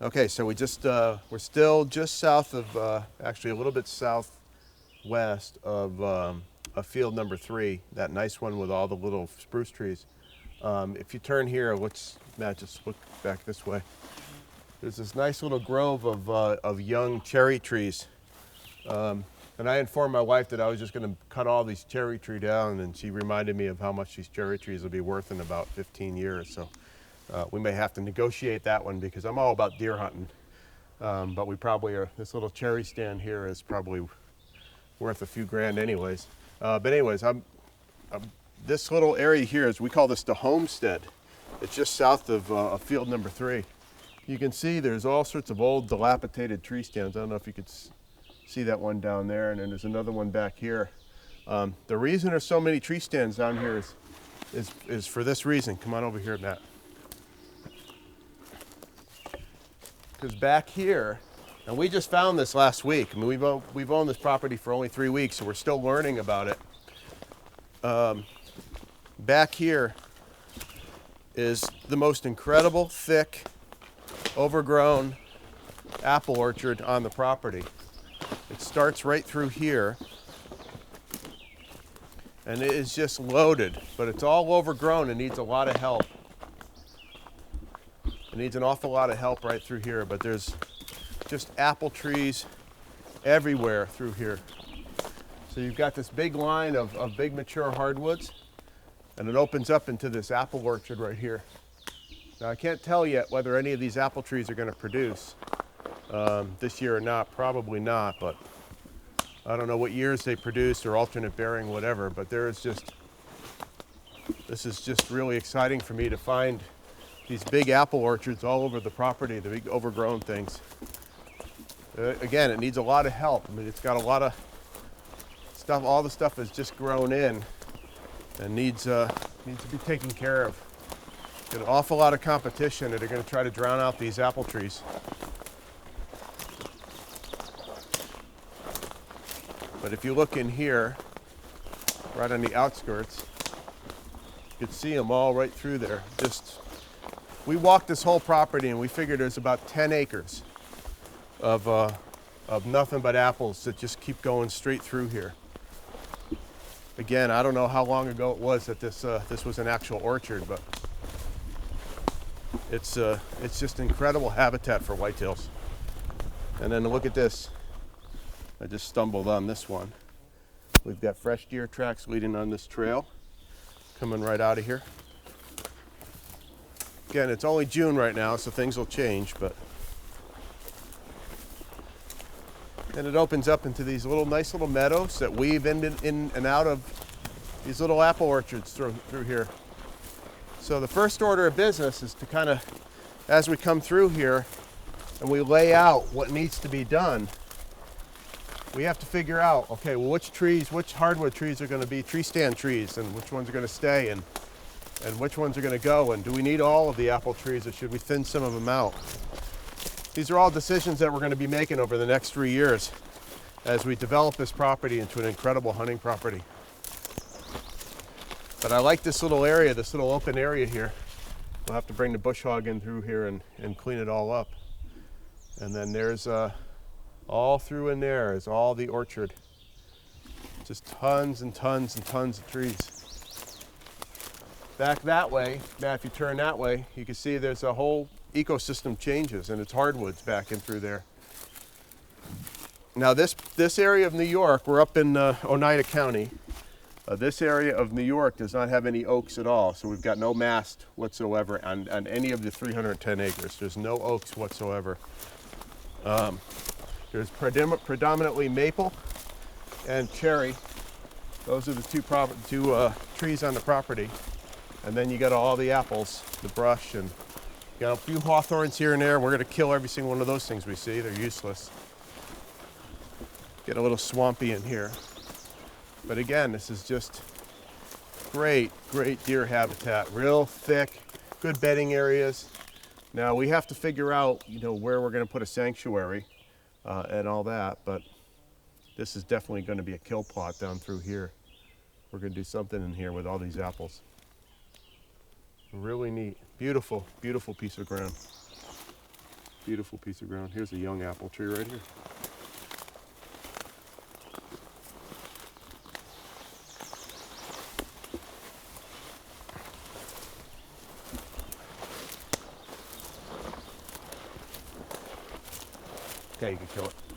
Okay, so we're still just south of, actually a little bit southwest of field number 3, that nice one with all the little spruce trees. If you turn here, Matt, just look back this way. There's this nice little grove of young cherry trees. And I informed my wife that I was just going to cut all these cherry trees down, and she reminded me of how much these cherry trees will be worth in about 15 years. So we may have to negotiate that one because I'm all about deer hunting. But we probably are, this little cherry stand here is probably worth a few grand anyways. But anyways, this little area here we call this the homestead. It's just south of field number 3. You can see there's all sorts of old dilapidated tree stands. I don't know if you could see that one down there, and then there's another one back here. The reason there's so many tree stands down here is for this reason. Come on over here, Matt. Because back here, and we just found this last week. I mean, we've owned this property for only 3 weeks, so we're still learning about it. Back here is the most incredible, thick, overgrown apple orchard on the property. It starts right through here, and it is just loaded, but it's all overgrown and needs a lot of help. It needs an awful lot of help right through here, but there's just apple trees everywhere through here. So you've got this big line of big mature hardwoods, and it opens up into this apple orchard right here. Now I can't tell yet whether any of these apple trees are going to produce this year or not. Probably not, but I don't know what years they produce or alternate bearing, whatever, but this is just really exciting for me to find these big apple orchards all over the property, the big overgrown things. Again, it needs a lot of help. I mean, it's got a lot of stuff, all the stuff is just grown in and needs to be taken care of. Got an awful lot of competition that are going to try to drown out these apple trees. But if you look in here, right on the outskirts, you can see them all right through there. We walked this whole property and we figured there's about 10 acres of nothing but apples that just keep going straight through here. Again, I don't know how long ago it was that this was an actual orchard, but it's just incredible habitat for whitetails. And then look at this. I just stumbled on this one. We've got fresh deer tracks leading on this trail, coming right out of here. Again, it's only June right now, so things will change, but then it opens up into these nice little meadows that weave in and out of these little apple orchards through here. So the first order of business is to kind of, as we come through here and we lay out what needs to be done, we have to figure out, okay, well, which hardwood trees are going to be tree stand trees, and which ones are going to stay, and which ones are going to go, and do we need all of the apple trees, or should we thin some of them out? These are all decisions that we're going to be making over the next 3 years as we develop this property into an incredible hunting property. But I like this little area, this little open area here. We'll have to bring the bush hog in through here and clean it all up. And then there's all through in there is all the orchard. Just tons and tons and tons of trees. Back that way, Matt, if you turn that way, you can see there's a whole ecosystem changes, and it's hardwoods back in through there. Now this area of New York, we're up in Oneida County. This area of New York does not have any oaks at all, so we've got no mast whatsoever on any of the 310 acres. There's no oaks whatsoever. There's predominantly maple and cherry. Those are the two trees on the property. And then you got all the apples, the brush, and you got a few hawthorns here and there. We're going to kill every single one of those things we see. They're useless. Get a little swampy in here. But again, this is just great, great deer habitat. Real thick, good bedding areas. Now we have to figure out, where we're going to put a sanctuary and all that. But this is definitely going to be a kill plot down through here. We're going to do something in here with all these apples. Really neat. Beautiful, beautiful piece of ground. Beautiful piece of ground. Here's a young apple tree right here. Okay, you can kill it.